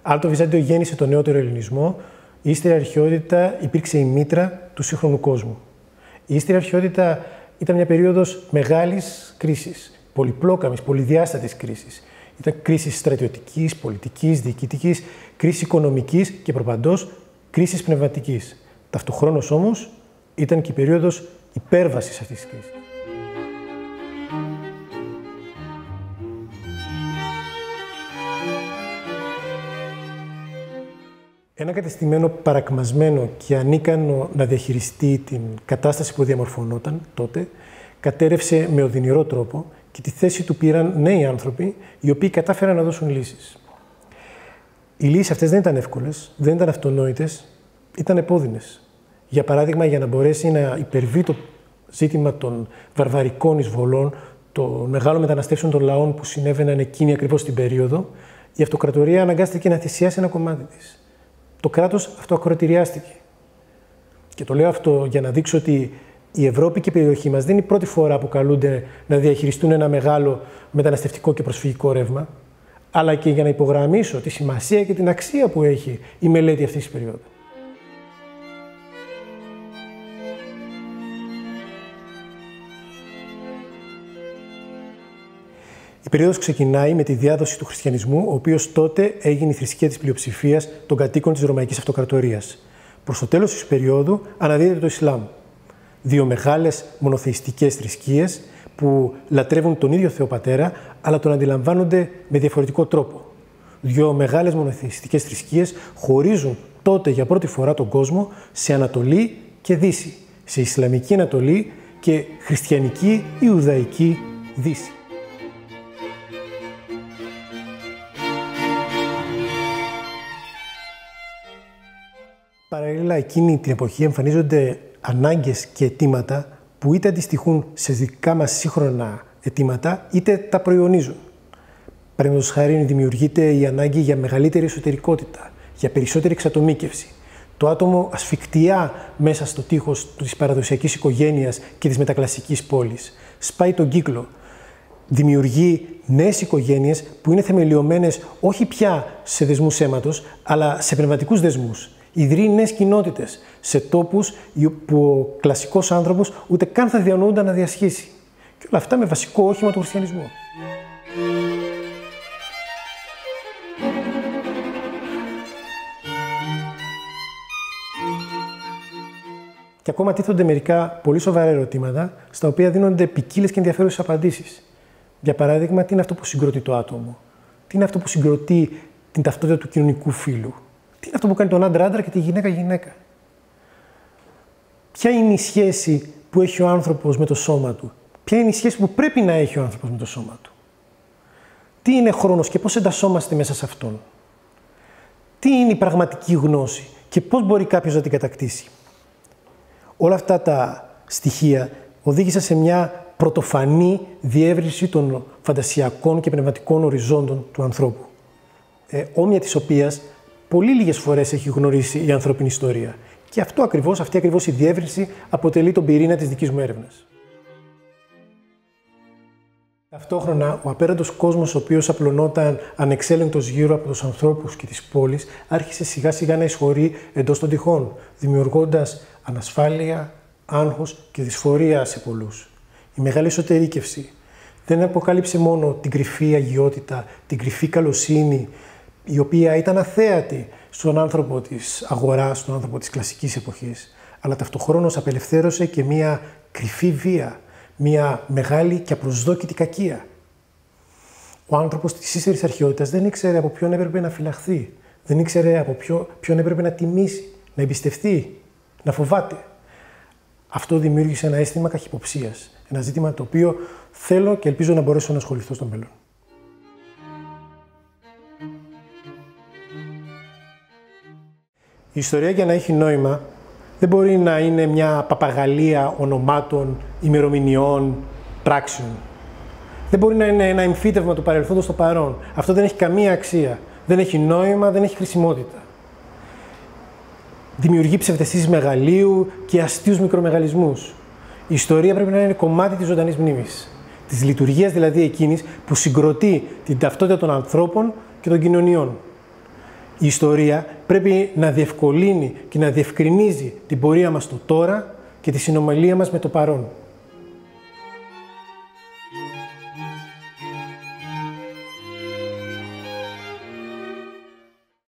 Αν το Βυζάντιο γέννησε τον νεότερο ελληνισμό, η ύστερη αρχαιότητα υπήρξε η μήτρα του σύγχρονου κόσμου. Η ύστερη αρχαιότητα ήταν μια περίοδος μεγάλης κρίσης, πολυπλόκαμης, πολυδιάστατης κρίσης. Ήταν κρίση στρατιωτικής, πολιτικής, διοικητικής, κρίση οικονομικής και προπαντός κρίση πνευματικής. Ταυτοχρόνως όμως ήταν και η περίοδος υπέρβασης αυτής της κρίσης. Ένα κατεστημένο παρακμασμένο και ανίκανο να διαχειριστεί την κατάσταση που διαμορφωνόταν τότε, κατέρευσε με οδυνηρό τρόπο και τη θέση του πήραν νέοι άνθρωποι, οι οποίοι κατάφεραν να δώσουν λύσεις. Οι λύσεις αυτές δεν ήταν εύκολες, δεν ήταν αυτονόητες, ήταν επώδυνες. Για παράδειγμα, για να μπορέσει να υπερβεί το ζήτημα των βαρβαρικών εισβολών, των μεγάλων μεταναστεύσεων των λαών που συνέβαιναν εκείνη ακριβώς την περίοδο, η αυτοκρατορία αναγκάστηκε να θυσιάσει ένα κομμάτι της. Το κράτος αυτοακροτηριάστηκε. Και το λέω αυτό για να δείξω ότι η Ευρώπη και η περιοχή μας δεν είναι η πρώτη φορά που καλούνται να διαχειριστούν ένα μεγάλο μεταναστευτικό και προσφυγικό ρεύμα, αλλά και για να υπογραμμίσω τη σημασία και την αξία που έχει η μελέτη αυτής της περίοδου. Η περίοδος ξεκινάει με τη διάδοση του χριστιανισμού, ο οποίος τότε έγινε η θρησκεία της πλειοψηφίας των κατοίκων της Ρωμαϊκής Αυτοκρατορίας. Προς το τέλος της περίοδου αναδύεται το Ισλάμ. Δύο μεγάλες μονοθεϊστικές θρησκείες που λατρεύουν τον ίδιο Θεό Πατέρα, αλλά τον αντιλαμβάνονται με διαφορετικό τρόπο. Δύο μεγάλες μονοθεϊστικές θρησκείες χωρίζουν τότε για πρώτη φορά τον κόσμο σε Ανατολή και Δύση, σε Ισλαμική Ανατολή και Χριστιανική Ιουδαϊκή Δύση. Παραλλήλα, εκείνη την εποχή εμφανίζονται ανάγκες και αιτήματα που είτε αντιστοιχούν σε δικά μας σύγχρονα αιτήματα, είτε τα προϊονίζουν. Παραδείγματος χάριν, δημιουργείται η ανάγκη για μεγαλύτερη εσωτερικότητα, για περισσότερη εξατομίκευση. Το άτομο ασφικτιά μέσα στο τείχος της παραδοσιακής οικογένειας και της μετακλασικής πόλης. Σπάει τον κύκλο. Δημιουργεί νέες οικογένειες που είναι θεμελιωμένες όχι πια σε δεσμούς αίματος, αλλά σε πνευματικούς δεσμούς. Ιδρύει νέες κοινότητες σε τόπους που ο κλασικός άνθρωπος ούτε καν θα διανοούνταν να διασχίσει. Και όλα αυτά με βασικό όχημα του χριστιανισμού. Και ακόμα τίθονται μερικά πολύ σοβαρά ερωτήματα, στα οποία δίνονται ποικίλες και ενδιαφέρουσες απαντήσεις. Για παράδειγμα, τι είναι αυτό που συγκροτεί το άτομο, τι είναι αυτό που συγκροτεί την ταυτότητα του κοινωνικού φύλου. Τι είναι αυτό που κάνει τον άντρα-άντρα και τη γυναίκα-γυναίκα. Ποια είναι η σχέση που έχει ο άνθρωπος με το σώμα του. Ποια είναι η σχέση που πρέπει να έχει ο άνθρωπος με το σώμα του. Τι είναι χρόνος και πώς εντασσόμαστε μέσα σε αυτόν. Τι είναι η πραγματική γνώση και πώς μπορεί κάποιος να την κατακτήσει. Όλα αυτά τα στοιχεία οδήγησαν σε μια πρωτοφανή διεύρυνση των φαντασιακών και πνευματικών οριζόντων του ανθρώπου. Όμοια της οποίας πολύ λίγες φορές έχει γνωρίσει η ανθρώπινη ιστορία. Και αυτή ακριβώς η διεύρυνση αποτελεί τον πυρήνα της δικής μου έρευνας. Ταυτόχρονα, ο απέραντος κόσμος, ο οποίος απλωνόταν ανεξέλεγκτος γύρω από τους ανθρώπους και τις πόλεις, άρχισε σιγά σιγά να εισχωρεί εντός των τυχών, δημιουργώντας ανασφάλεια, άγχος και δυσφορία σε πολλούς. Η μεγάλη εσωτερήκευση δεν αποκάλυψε μόνο την κρυφή αγιότητα, την κρυφή καλοσύνη, η οποία ήταν αθέατη στον άνθρωπο της αγοράς, στον άνθρωπο της κλασικής εποχής, αλλά ταυτοχρόνως απελευθέρωσε και μία κρυφή βία, μία μεγάλη και απροσδόκητη κακία. Ο άνθρωπος της ύστερης αρχαιότητας δεν ήξερε από ποιον έπρεπε να φυλαχθεί, δεν ήξερε από ποιον έπρεπε να τιμήσει, να εμπιστευτεί, να φοβάται. Αυτό δημιούργησε ένα αίσθημα καχυποψίας, ένα ζήτημα το οποίο θέλω και ελπίζω να μπορέσω να ασχοληθώ στο μέλλον. Η ιστορία, για να έχει νόημα, δεν μπορεί να είναι μια παπαγαλία ονομάτων, ημερομηνιών, πράξεων. Δεν μπορεί να είναι ένα εμφύτευμα του παρελθόντος στο παρόν. Αυτό δεν έχει καμία αξία. Δεν έχει νόημα, δεν έχει χρησιμότητα. Δημιουργεί ψευδαισθήσεις μεγαλείου και αστείους μικρομεγαλισμούς. Η ιστορία πρέπει να είναι κομμάτι της ζωντανής μνήμης. Της λειτουργίας δηλαδή εκείνης που συγκροτεί την ταυτότητα των ανθρώπων και των κοινωνιών. Η ιστορία πρέπει να διευκολύνει και να διευκρινίζει την πορεία μας στο τώρα και τη συνομιλία μας με το παρόν.